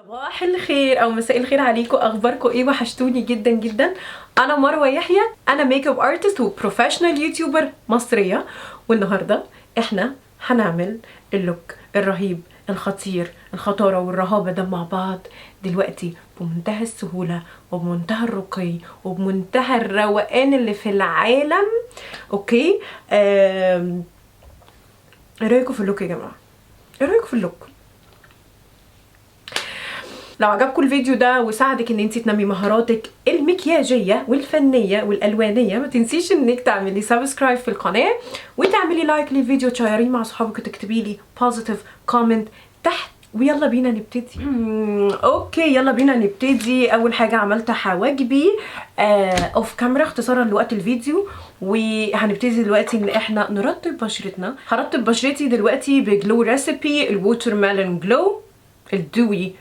صباح الخير او مساء الخير عليكم، اخباركم ايه؟ وحشتوني جدا جدا. انا مروه يحيى، انا ميك اب ارتست وبروفيشنال يوتيوبر مصريه، والنهارده احنا هنعمل اللوك الرهيب الخطير الخطاره والرهابه ده مع بعض دلوقتي بمنتهى السهوله وبمنتهى الرقي وبمنتهى الروقان اللي في العالم. اوكي، ايه رايكم في اللوك يا جماعه؟ ايه رايكم في اللوك؟ لو عجبكم الفيديو ده وساعدك ان انت تنمي مهاراتك المكياجيه والفنيه والالوانيه، ما تنسيش انك تعملي سبسكرايب في القناه وتعملي لايك للفيديو، تشيريه مع صحابك وتكتبي لي بوزيتيف كومنت تحت، ويلا بينا نبتدي. اوكي يلا بينا نبتدي. اول حاجه عملت حواجبي اوف كاميرا اختصارا لوقت الفيديو، وهنبتدي دلوقتي ان احنا نرطب بشرتنا. هرطب بشرتي دلوقتي بجلو ريسيبي الووتر ميلون جلو الدوي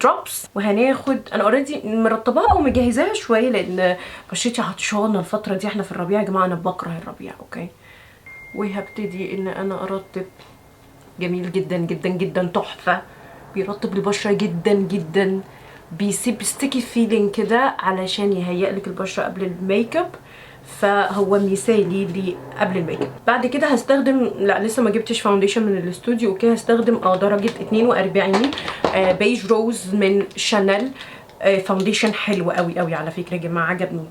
دروبس، وهناخد انا اوريدي مرطباها او مجهزاها شويه لان بشرتي عطشانه الفتره دي، احنا في الربيع يا جماعه، انا بكره الربيع. اوكي، وهبتدي ان انا ارطب. جميل جدا جدا جدا، تحفه، بيرطب البشره جدا جدا، بيسيب ستيكي فيلينج كده علشان يهيئ لك البشره قبل الميك اب، فهو مثالي لي قبل الميك اب. بعد كده هستخدم، لا لسه ما جبتش فاونديشن من الاستوديو. اوكي، هستخدم درجه 42 بيج روز من شانيل. فاونديشن حلو قوي قوي على فكره يا جماعه، عجبني،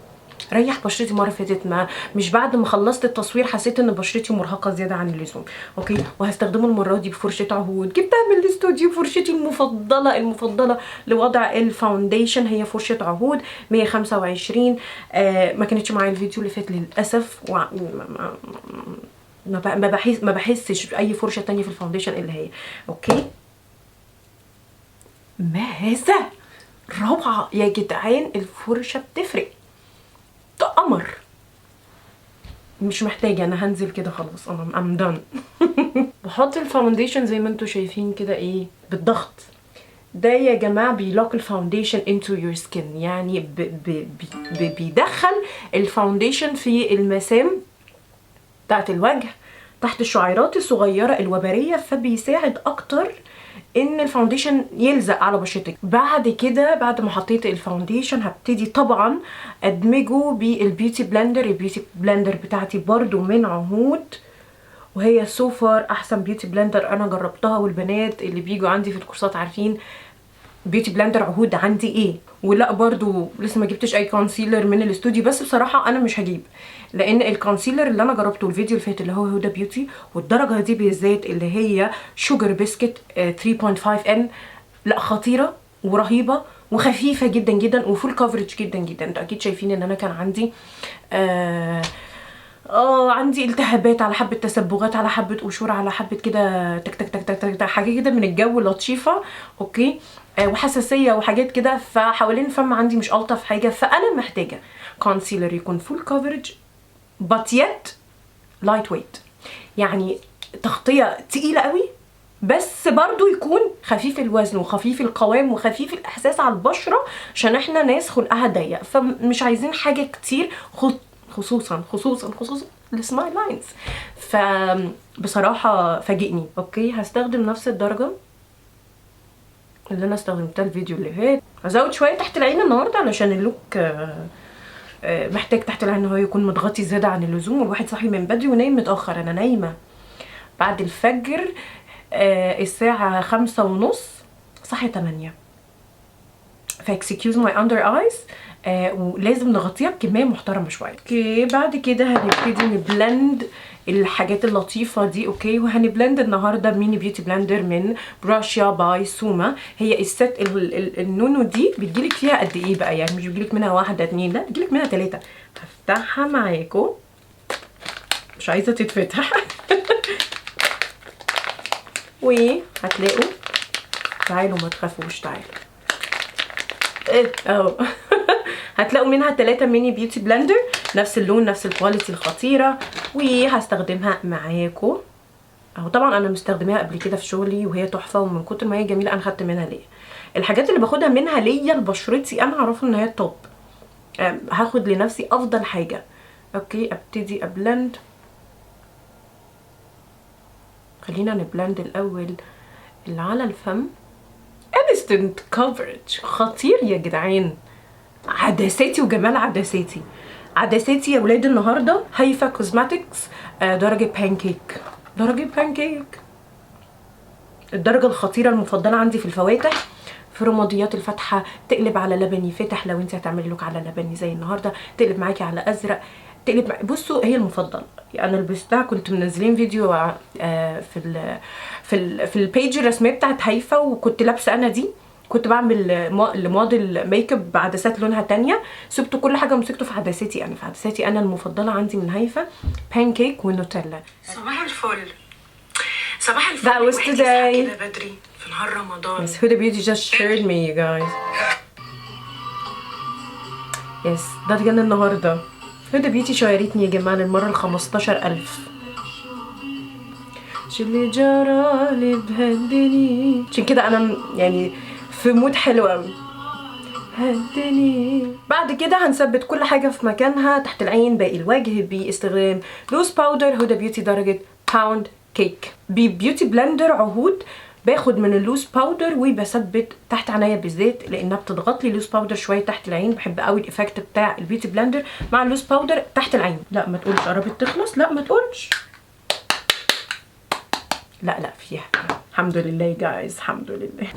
ريح بشرتي مره فاتت، ما مش بعد ما خلصت التصوير حسيت ان بشرتي مرهقه زياده عن اللزوم. اوكي، وهستخدمه المره دي بفرشه عهود جبتها من الاستوديو، فرشتي المفضله لوضع الفاونديشن هي فرشه عهود 125. ما كانتش معايا الفيديو اللي فات للاسف، ما بحسش اي فرشه تانية في الفاونديشن الا هي. اوكي، ما هذا روعه يا جدعان، الفرشه بتفرق، ده قمر. مش محتاجه، انا هنزل كده خلاص، انا ام دان. بحط الفاونديشن زي ما انتم شايفين كده، ايه، بالضغط ده يا جماعه بيلوك الفاونديشن into your skin، يعني بيدخل الفاونديشن في المسام بتاعت الوجه تحت الشعيرات الصغيره الوبريه، فبيساعد اكتر ان الفاونديشن يلزق على بشرتك. بعد كده بعد ما حطيت الفاونديشن هبتدي طبعا ادمجه بالبيوتي بلندر. البيوتي بلندر بتاعتي برضو من عهود، وهي سوفر احسن بيوتي بلندر انا جربتها، والبنات اللي بيجوا عندي في الكورسات عارفين بيوتي بلندر عهود عندي ايه. ولا برضو لسه ما جبتش اي كونسيلر من الاستوديو، بس بصراحه انا مش هجيب، لان الكونسيلر اللي انا جربته الفيديو اللي فات اللي هو هدى بيوتي، والدرجه دي بالذات اللي هي شوجر بيسكت 3.5 ان، لا خطيره ورهيبه وخفيفه جدا جدا وفول كفرج جدا جدا. انتوا اكيد شايفين ان انا كان عندي عندي التهابات، على حبه تسبغات، على حبه قشور، على حبه كده تك تك تك تك تك تك حاجه كده من الجو لطيفه. اوكي، وحساسيه وحاجات كده، فحوالين الفم عندي مش الطف حاجه، فانا محتاجه كونسيلر يكون فول كفرج but yet light weight، يعني تغطيه تقيله قوي بس برضو يكون خفيف الوزن وخفيف القوام وخفيف الاحساس على البشره، عشان احنا ناس خلقها ضيق، فمش عايزين حاجه كتير، خصوصا السمايل لاينز. فبصراحه فاجئني. اوكي، هستخدم نفس الدرجه اللي انا استخدمتها الفيديو اللي فات. هزود شويه تحت العين النهارده علشان اللوك محتاج تحت العين هو يكون متغطي زياده عن اللزوم، والواحد صاحي من بدري ونايم متاخر. انا نايمه بعد الفجر الساعه 5:30، صاحيه 8، فاكسكيوز ماي اندر ايز، ولازم نغطيها بكميه محترمه شويه. اوكي، بعد كده هنبتدي نبلند الحاجات اللطيفه دي. اوكي، وهنبلند النهارده ميني بيوتي بلندر من براشيا باي سوما. هي الست النونو دي بتجيلك فيها قد ايه بقى؟ يعني مش بيجيلك منها واحده اتنين، لا بتجيلك منها 3. هفتحها معاكم، مش عايزه تتفتح. وهتلاقوا، تعالوا ما تخافوش، تعالوا اهو. هتلاقوا منها 3 ميني بيوتي بلندر، نفس اللون نفس الكواليتي الخطيره، وهستخدمها معاكم اهو. طبعا انا مستخدماها قبل كده في شغلي وهي تحفه، ومن كتر ما هي جميله انا خدت منها ليا. الحاجات اللي باخدها منها ليا لبشرتي انا عارفه ان هي توب، هاخد لنفسي افضل حاجه. اوكي، ابتدي ابلند. خلينا نبلند الاول اللي على الفم انستنت كفرج خطير يا جدعان. عدساتي وجمال عدساتي. عدساتي يا ولاد النهارده هيفا كوزماتكس درجه بانكيك. درجه بانكيك، الدرجه الخطيره المفضله عندي في الفواتح، في رماديات الفاتحه، تقلب على لبني فاتح لو انت هتعملي لوك على لبني زي النهارده، تقلب معاكي على ازرق، تقلب بصوا هي المفضله. انا لبستها، كنت منزلين فيديو في البيج الرسميه بتاعت هيفا، وكنت لابسه انا دي، كنت بعمل لموديل ميك اب بعدسات لونها تانية، سبت كل حاجه ومسكته في عدساتي انا. في عدساتي انا المفضله عندي من هيفا بانكيك ونوتيلا. صباح الفل. صباح الفل. That was today. كده بدري في نهار رمضان. Yes, Huda Beauty just shared me you guys. Yes, ده كان النهارده. Huda Beauty شايرتني يا جماعه المره ال 15,000. شو اللي جرالي بهدني، عشان كده انا يعني في مود حلو قوي. هدني. بعد كده هنثبت كل حاجه في مكانها تحت العين، باقي الوجه باستخدام لوز باودر هدى بيوتي درجه باوند كيك ببيوتي بلندر عهود. باخد من اللوز باودر وبثبت تحت عينيا بالذات، لانها بتضغط لي لوز باودر شويه تحت العين. بحب قوي الايفكت بتاع البيوتي بلندر مع اللوز باودر تحت العين. لا ما تقولش قربت تخلص، لا ما تقولش. لا فيها الحمد لله جايز، الحمد لله.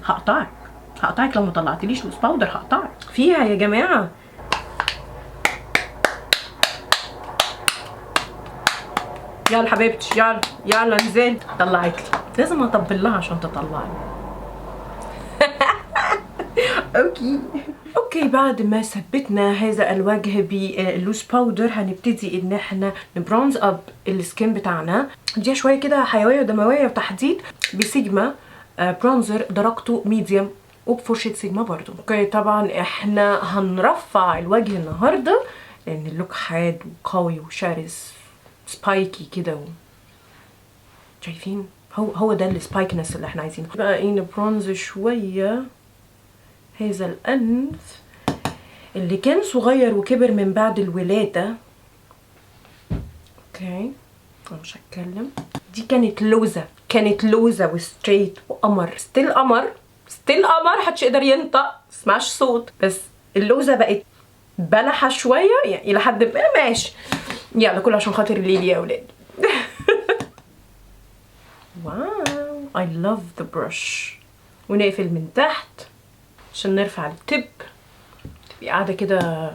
هقطعك لو ما طلعتليش لوز باودر، هقطعك فيها يا جماعه. يلا حبيبتي، يلا انزلي. طلعت لي، لازم اطبل لها عشان تطلعني. اوكي بعد ما ثبتنا هذا الوجه باللوز باودر، هنبتدي ان احنا نبرونز اب السكين بتاعنا. دي شويه كده حيويه ودمويه وتحديد بسيجما برونزر درجته ميديوم وبفرشه سيجما برضو. اوكي طبعا احنا هنرفع الوجه النهارده لان اللوك حاد وقوي وشرس سبايكي كده شايفين؟ هو ده السبايكنس اللي احنا عايزينه. بقى ايه نبرونز شويه هذا الانف اللي كان صغير وكبر من بعد الولاده. اوكي انا مش هتكلم. دي كانت لوزه وستريت وقمر، ستيل قمر، محدش يقدر ينطق، مسمعش صوت، بس اللوزه بقت بلحه شويه يعني الى حد ما ماشي. يلا كله عشان خاطر الليلي يا اولاد. واو I love the brush. ونقفل من تحت عشان نرفع التب، تبقي قاعده كده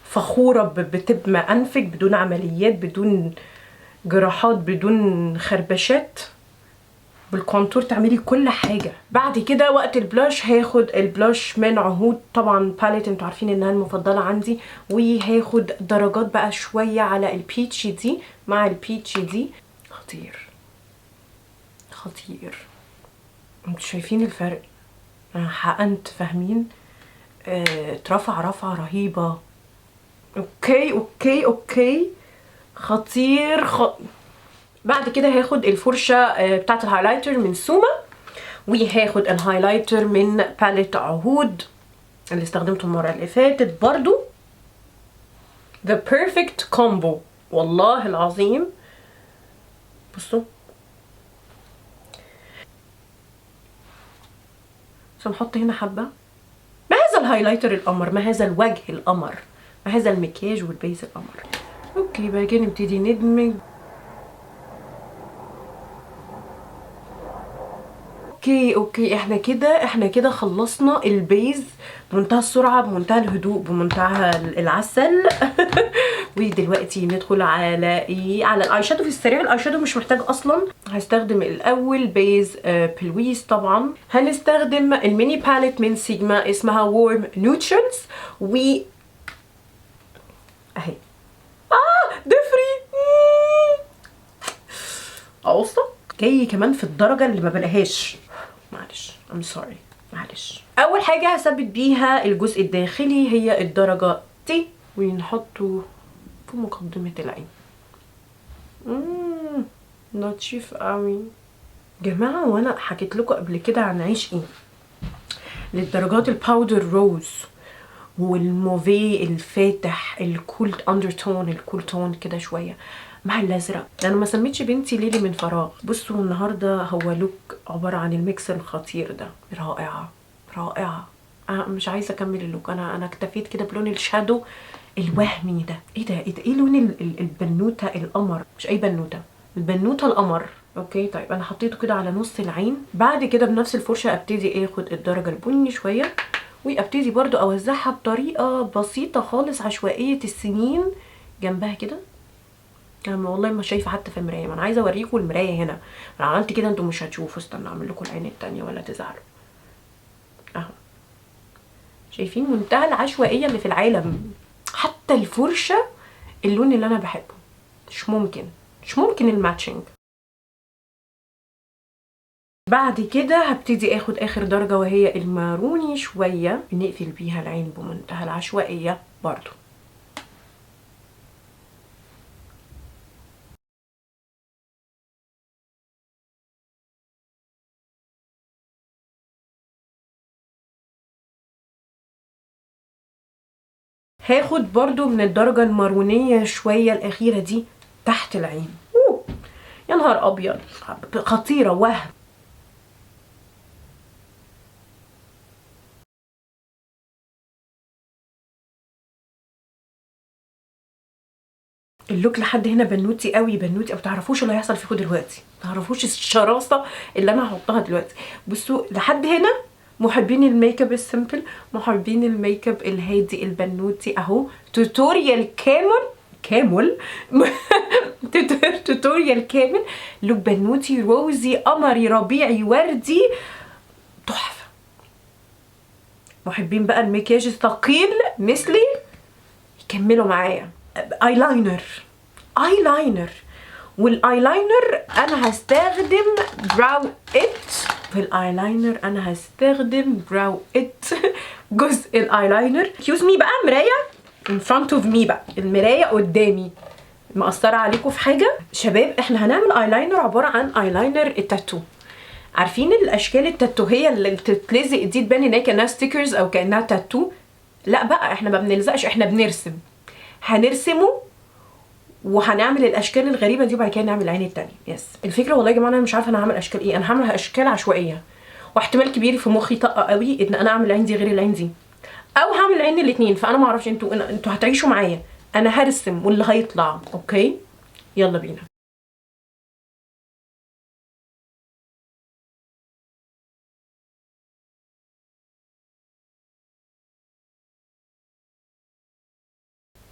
فخوره بتب ما انفك، بدون عمليات، بدون جراحات، بدون خربشات، بالكونتور تعملي كل حاجه. بعد كده وقت البلاش هاخد البلاش من عهود، طبعا باليت انتوا عارفين انها المفضله عندي، وهاخد درجات بقى شويه على البيتشي دي مع البيتشي دي. خطير. انتوا شايفين الفرق؟ انا حقنت، فاهمين؟ اترفع رفعه رهيبه. اوكي خطير. بعد كده هاخد الفرشه بتاعت الهايلايتر من سوما، وهاخد الهايلايتر من باليت عهود اللي استخدمته المره اللي فاتت برضو. the perfect combo والله العظيم. بصوا هنحط هنا حبه. ما هذا الهايلايتر القمر، ما هذا الوجه القمر، ما هذا المكياج والبيز القمر. اوكي بقى كده نبتدي ندمج. اوكي احنا كده خلصنا البيز بمنتهى السرعه، بمنتهى الهدوء، بمنتهى العسل. ودلوقتي ندخل على ايه؟ على الاي شادو في السريع. الاي شادو مش محتاج اصلا. هستخدم الاول بيز بلويس. طبعا هنستخدم الميني باليت من سيجما اسمها وورم نيوترالز، و اهي دفري اوسط جاي كمان في الدرجه اللي ما بلاقيهاش. معلش I'm sorry، معلش. اول حاجه هثبت بيها الجزء الداخلي هي الدرجه دي، ونحطه في مقدمه العين. نضيف قوي جماعه. وانا حكيت لكم قبل كده عن عيش ايه للدرجات الباودر روز والموفي الفاتح، الكول اندرتون، الكول تون كده شويه مع الازرق. انا ما سميتش بنتي ليلي من فراغ. بصوا النهارده هو لوك عباره عن الميكس الخطير ده. رائعه رائعه. انا مش عايزه اكمل اللوك، انا اكتفيت كده بلون الشادو الوهمي ده. ايه ده ايه ده، ايه لون البنوته القمر، مش اي بنوته، البنوته القمر. اوكي طيب انا حطيته كده على نص العين. بعد كده بنفس الفرشه ابتدي اخد الدرجه البني شويه، وابتدي برضو اوزعها بطريقه بسيطه خالص، عشوائيه السنين جنبها كده. انا والله ما شايفه حتى في المرايه، ما انا عايزه اوريكم المرايه هنا. انا عملت كده انتوا مش هتشوفوا، استنى اعمل لكم العين التانية ولا تزعلوا. اهو شايفين منتهى العشوائيه اللي في العالم. حتى الفرشه اللون اللي انا بحبه، مش ممكن الماتشنج. بعد كده هبتدي اخد اخر درجه وهي الماروني شويه، نقفل بيها العين بمنتهى العشوائيه برضو. هاخد برضو من الدرجة المارونية شوية الأخيرة دي تحت العين. أوه. يا نهار أبيض، خطيرة وهم. اللوك لحد هنا بنوتي قوي، بنوتي. او تعرفوش اللي هيحصل فيكم دلوقتي، تعرفوش الشراسة اللي انا هحطها دلوقتي. بصوا لحد هنا محبين الميك اب السيمبل، محبين الميك اب الهادي البنوتي، اهو توتوريال كامل توتوريال كامل. لوك بنوتي روزي قمري ربيعي وردي تحفه. محبين بقى المكياج الثقيل مثلي يكملوا معايا. ايلاينر والايلاينر انا هستخدم براو ات. في الايلاينر انا هستخدم براو ات جزء الايلاينر. اكسكيوز مي بقى، مرايه in front of me بقى، المرايه قدامي. مأثره عليكم في حاجه شباب؟ احنا هنعمل ايلاينر عباره عن ايلاينر التاتو. عارفين الاشكال التاتوهيه اللي بتتلزق دي تبان ان هي كانها ستيكرز او كانها تاتو؟ لا بقى، احنا ما بنلزقش، احنا بنرسم. هنرسمه وهنعمل الاشكال الغريبه دي، وبعد كده نعمل العين التانية. يس الفكره والله يا جماعه انا مش عارفه انا هعمل اشكال ايه. انا هعمل اشكال عشوائيه، واحتمال كبير في مخي طاقه قوي ان انا اعمل العين دي غير العين دي، او هعمل العين الاثنين. فانا ما اعرفش، انتوا هتعيشوا معايا. انا هرسم واللي هيطلع اوكي. يلا بينا.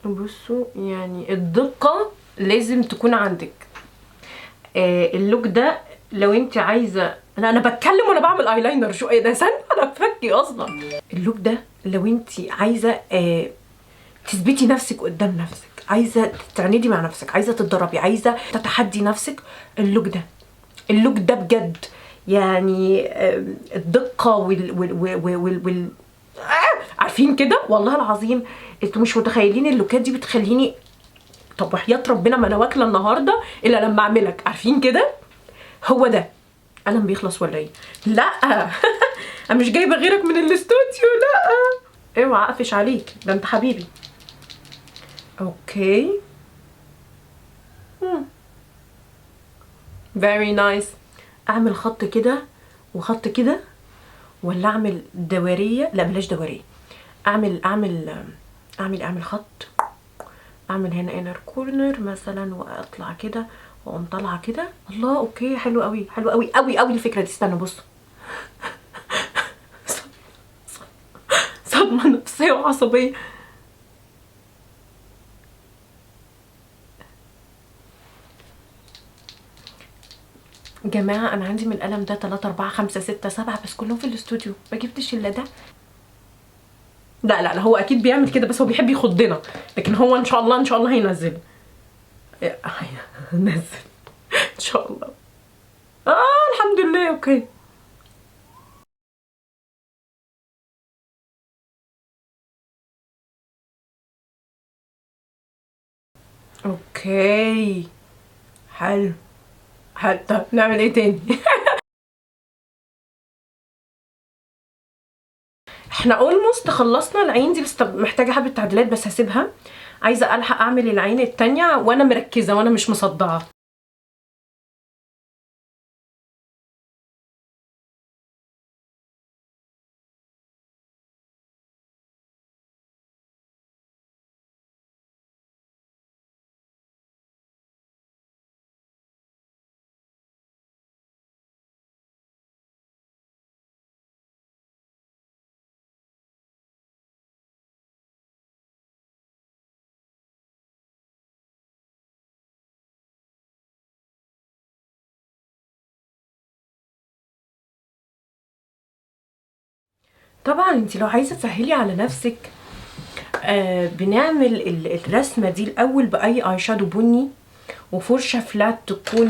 بصوا يعني الدقه لازم تكون عندك. اللوك ده لو انت عايزه، انا بتكلم وانا بعمل ايلاينر. شو ايه ده؟ استنى انا بفكي اصلا. اللوك ده لو انت عايزه تثبتي نفسك قدام نفسك، عايزه تعندي مع نفسك، عايزه تتدربي، عايزه تتحدي نفسك، اللوك ده بجد يعني الدقه وال عارفين كده والله العظيم. انتوا مش متخيلين اللوكات دي بتخليني، طب وحياة ربنا ما انا واكله النهارده الا لما اعملك. عارفين كده؟ هو ده. قلم بيخلص ولا ايه؟ لا انا مش جايبه غيرك من الاستوديو، لا اوعى اقفش عليك، ده انت حبيبي. اوكي very nice. اعمل خط كده وخط كده، ولا اعمل دوريه؟ لا بلاش دوريه. اعمل خط، اعمل هنا انر كورنر مثلا، واطلع كده واقوم طالعه كده. الله اوكي حلو قوي، حلو قوي قوي قوي الفكره دي. استنى بصوا صدمه نفسيه وعصبيه. جماعه انا عندي من القلم ده 3 4 5 6 7 بس كلهم في الاستوديو، ما جبتش الا ده. لا هو اكيد بيعمل كده، بس هو بيحب يخضنا، لكن هو ان شاء الله هينزل. هينزل ان شاء الله. الحمد لله. اوكي اوكي حلو. طب نعمل ايه تاني؟ احنا اولموست خلصنا العين دي، بس محتاجه حبه تعديلات بس هسيبها. عايزه الحق اعمل العين التانية وانا مركزه وانا مش مصدعه. طبعا انت لو عايزه تسهلي على نفسك بنعمل الرسمه دي الاول باي اي شادو بني، وفرشه فلات تكون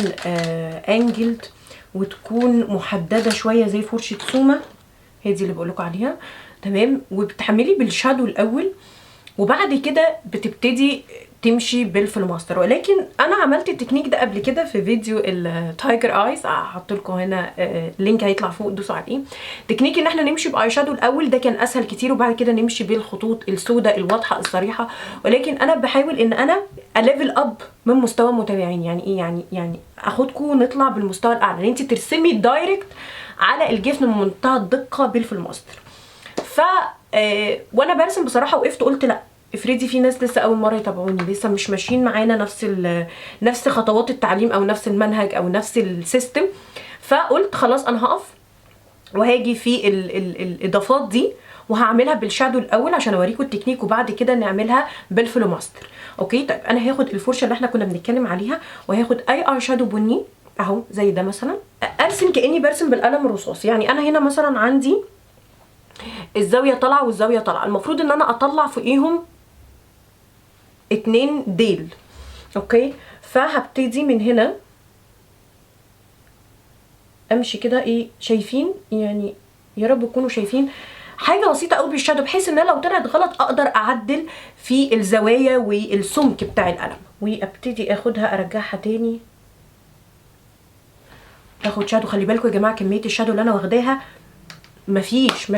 انجلد وتكون محدده شويه زي فرشه سوما، هي دي اللي بقولكوا عليها. تمام. وبتحملي بالشادو الاول، وبعد كده بتبتدي تمشي بالفلوماستر. ولكن انا عملت التكنيك ده قبل كده في فيديو التايجر ايز، هحط لكم هنا اللينك هيطلع فوق، دوسوا عليه. تكنيك ان احنا نمشي باي شادو الاول ده كان اسهل كتير، وبعد كده نمشي بالخطوط السوداء الواضحه الصريحه. ولكن انا بحاول ان انا اليفل اب من مستوى متابعين. يعني ايه؟ يعني اخدكم نطلع بالمستوى الاعلى، ان انت ترسمي دايركت على الجفن من منتهى الدقه بالفلوماستر. ف وانا برسم بصراحه وقفت قلت لا، افرضي في ناس لسه اول مره يتابعوني، لسه مش ماشيين معانا نفس خطوات التعليم او نفس المنهج او نفس السيستم. فقلت خلاص انا هقف وهاجي في الاضافات دي وهعملها بالشادو الاول عشان اوريكم التكنيك، وبعد كده نعملها بالفلوماستر. اوكي. طيب انا هاخد الفرشه اللي احنا كنا بنتكلم عليها، وهاخد اي شادو بني اهو زي ده مثلا، ارسم كاني برسم بالقلم الرصاص. يعني انا هنا مثلا عندي الزاويه طالعه والزاويه طالعه، المفروض ان انا اطلع فوقيهم 2 ديل. اوكي. فهبتدي من هنا امشي كده، ايه شايفين؟ يعني يا رب تكونوا شايفين حاجه بسيطه قوي بالشادو، بحيث ان لو طلعت غلط اقدر اعدل في الزوايا والسمك بتاع القلم. وابتدي اخدها ارجعها تاني، اخد شادو. خلي بالكم يا جماعه كميه الشادو اللي انا واخداها مفيش.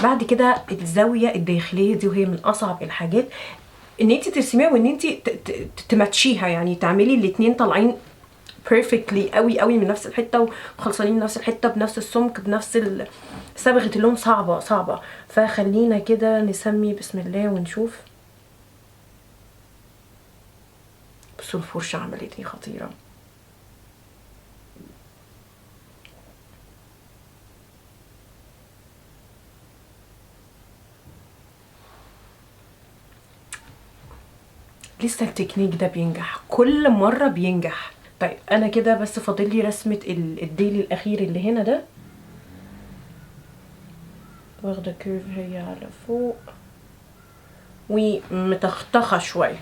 بعد كده الزاويه الداخليه دي، وهي من اصعب الحاجات ان انت ترسميها وان انت تماتشيها، يعني تعملي الاتنين طالعين بيرفكتلي قوي من نفس الحته، وخلصانين من نفس الحته بنفس السمك بنفس صبغه اللون. صعبه. فخلينا كده نسمي بسم الله ونشوف. بصوا الفرشه عملت ايه، خطيره. لسه التكنيك ده بينجح، كل مره بينجح. طيب انا كده بس فاضل لي رسمه الديل الاخير اللي هنا ده، واخده كيرف هي على فوق ومتختخه شويه.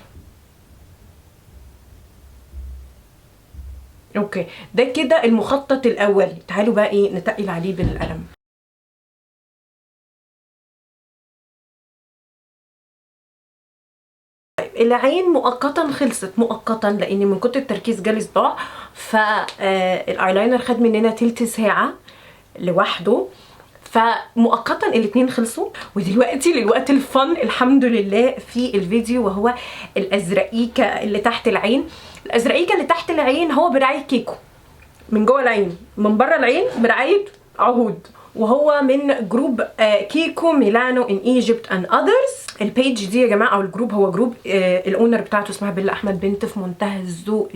اوكي. ده كده المخطط الاولي. تعالوا بقى ايه نتقل عليه بالقلم. العين مؤقتا خلصت، مؤقتا، لان من كتر التركيز جالي صداع. فالايلاينر خد مننا تلت ساعه لوحده، فمؤقتا الاتنين خلصوا. ودلوقتي للوقت الفن الحمد لله في الفيديو، وهو الازرقيكه اللي تحت العين. الازرقيكه اللي تحت العين هو برعايه كيكو، من جوه العين، من بره العين برعايه عهود، وهو من جروب كيكو ميلانو ان ايجيبت اند اذرز. البيج دي يا جماعه او الجروب، هو جروب الاونر بتاعته اسمها بيلا احمد، بنت في منتهى الذوق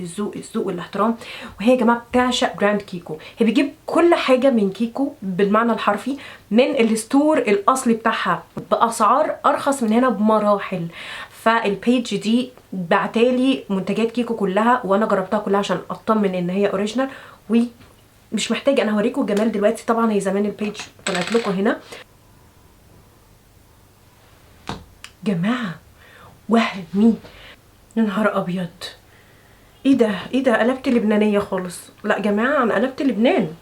والاحترام. وهي يا جماعه بتعشق براند كيكو، هي بتجيب كل حاجه من كيكو بالمعنى الحرفي من الستور الاصلي بتاعها باسعار ارخص من هنا بمراحل. فالبيج دي بعتالي منتجات كيكو كلها، وانا جربتها كلها عشان اطمن ان هي اوريجينال ومش محتاجه. انا هوريكم الجمال دلوقتي. طبعا هي زمان البيج طلعت لكم هنا. جماعه وهمي، يا نهار ابيض، ايه ده قلبت لبنانيه خالص. لا جماعه انا قلبت لبنان،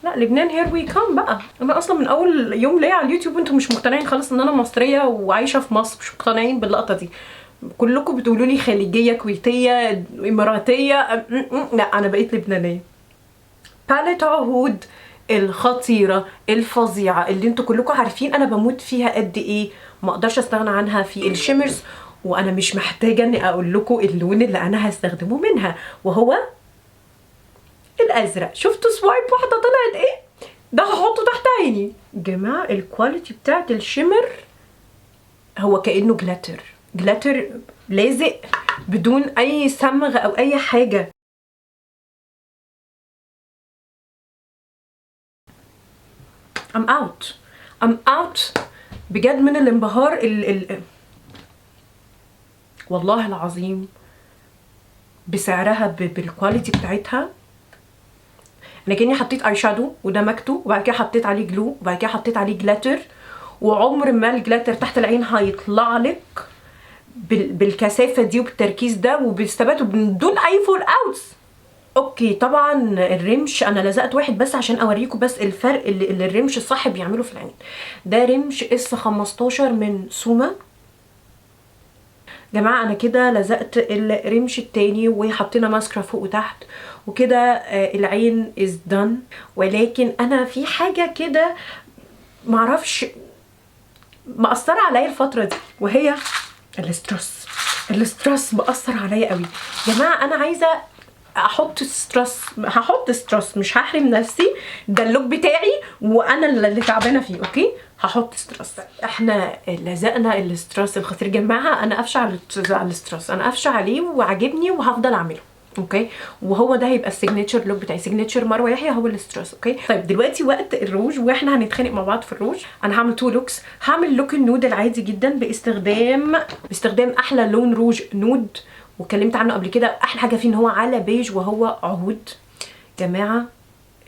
لا لبنان هير وي كام بقى. انا اصلا من اول يوم ليا على اليوتيوب انتم مش مقتنعين خالص ان انا مصريه وعايشه في مصر، مش مقتنعين باللقطه دي. كلكم بتقولوا لي خليجيه، كويتيه، اماراتيه. لا انا بقيت لبنانيه. باليت عهود الخطيره الفظيعه اللي انتوا كلكم عارفين انا بموت فيها قد ايه، ما اقدرش استغنى عنها في الشيمرز. وانا مش محتاجه اني اقول لكم اللون اللي انا هستخدمه منها، وهو الازرق. شفتوا سوايب واحده طلعت ايه؟ ده هحطه تحت عيني. جماعه الكواليتي بتاعت الشيمر هو كانه جلاتر لازق بدون اي صمغ او اي حاجه. I'm out بجد من الانبهار والله العظيم بسعرها بالكواليتي بتاعتها. انا كاني حطيت اي شادو ودمجته وبعد كده حطيت عليه جلو وبعد كده حطيت عليه جلاتر، وعمر ما الجلاتر تحت العين هيطلع لك بالكثافه دي وبالتركيز ده وبالثبات وبدون اي فول اوتس. اوكي طبعا الرمش انا لزقت واحد بس عشان اوريكم بس الفرق اللي الرمش الصح بيعمله في العين. ده رمش اس 15 من سوما. جماعه انا كده لزقت الرمش التاني وحطينا ماسكرا فوق وتحت وكده العين از دان. ولكن انا في حاجه كده معرفش مأثره عليا الفتره دي، وهي الاسترس مأثر عليا قوي. جماعه انا عايزه هحط سترس، مش هحرم نفسي، ده اللوك بتاعي وانا اللي تعبانه فيه. اوكي هحط سترس. احنا لزقنا السترس الخطير. جماعه انا قافشه على السترس، انا قافشه عليه وعاجبني وهفضل اعمله. اوكي وهو ده هيبقى السيجنتشر لوك بتاعي، سيجنتشر مروه يحيى هو السترس. اوكي طيب دلوقتي وقت الروج واحنا هنتخانق مع بعض في الروج. انا هعمل 2 لوكس. هعمل لوك النود العادي جدا باستخدام احلى لون روج نود واتكلمت عنه قبل كده. احلى حاجه فيه ان هو على بيج وهو عهود. جماعه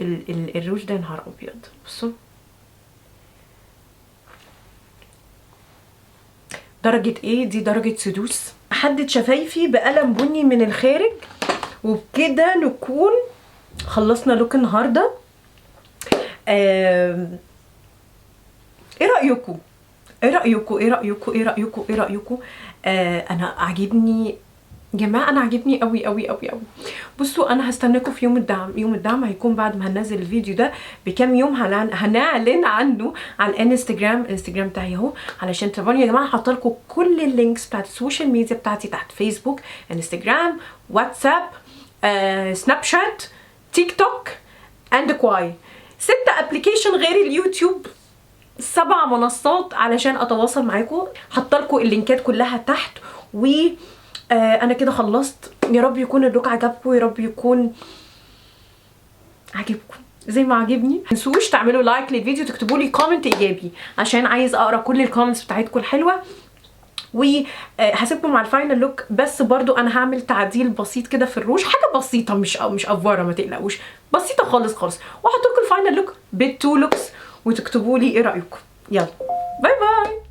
الروج ده نهار ابيض. بصوا درجه ايه دي، درجه سدوس. احدد شفايفي بقلم بني من الخارج وبكده نكون خلصنا لوك النهارده. ايه رايكم انا عاجبني جماعه، انا عاجبني قوي قوي قوي قوي. بصوا انا هستناكم في يوم الدعم. يوم الدعم هيكون بعد ما هننزل الفيديو ده بكام يوم، هنعلن عنه على الانستجرام بتاعي اهو، علشان تابعوني يا جماعه. حاطه لكم كل اللينكس بتاعت السوشيال ميديا بتاعتي تحت، فيسبوك، انستجرام، واتساب، سناب شات، تيك توك اند كواي. 6 ابلكيشن غير اليوتيوب، 7 منصات علشان اتواصل معاكم. حاطه لكم اللينكات كلها تحت. و انا كده خلصت. يا رب يكون اللوك عجبكم، يا رب يكون عجبكم زي ما عجبني. ما تنسوش تعملوا لايك للفيديو، تكتبوا لي كومنت ايجابي عشان عايز اقرا كل الكومنتس بتاعتكم الحلوه. وهسيبكم مع الفاينل لوك. بس برضو انا هعمل تعديل بسيط كده في الروج، حاجه بسيطه مش افوره، ما تقلقوش، بسيطه خالص خالص. واحط لكم الفاينل لوك بالتو لوكس وتكتبوا لي ايه رايكم. يلا باي باي.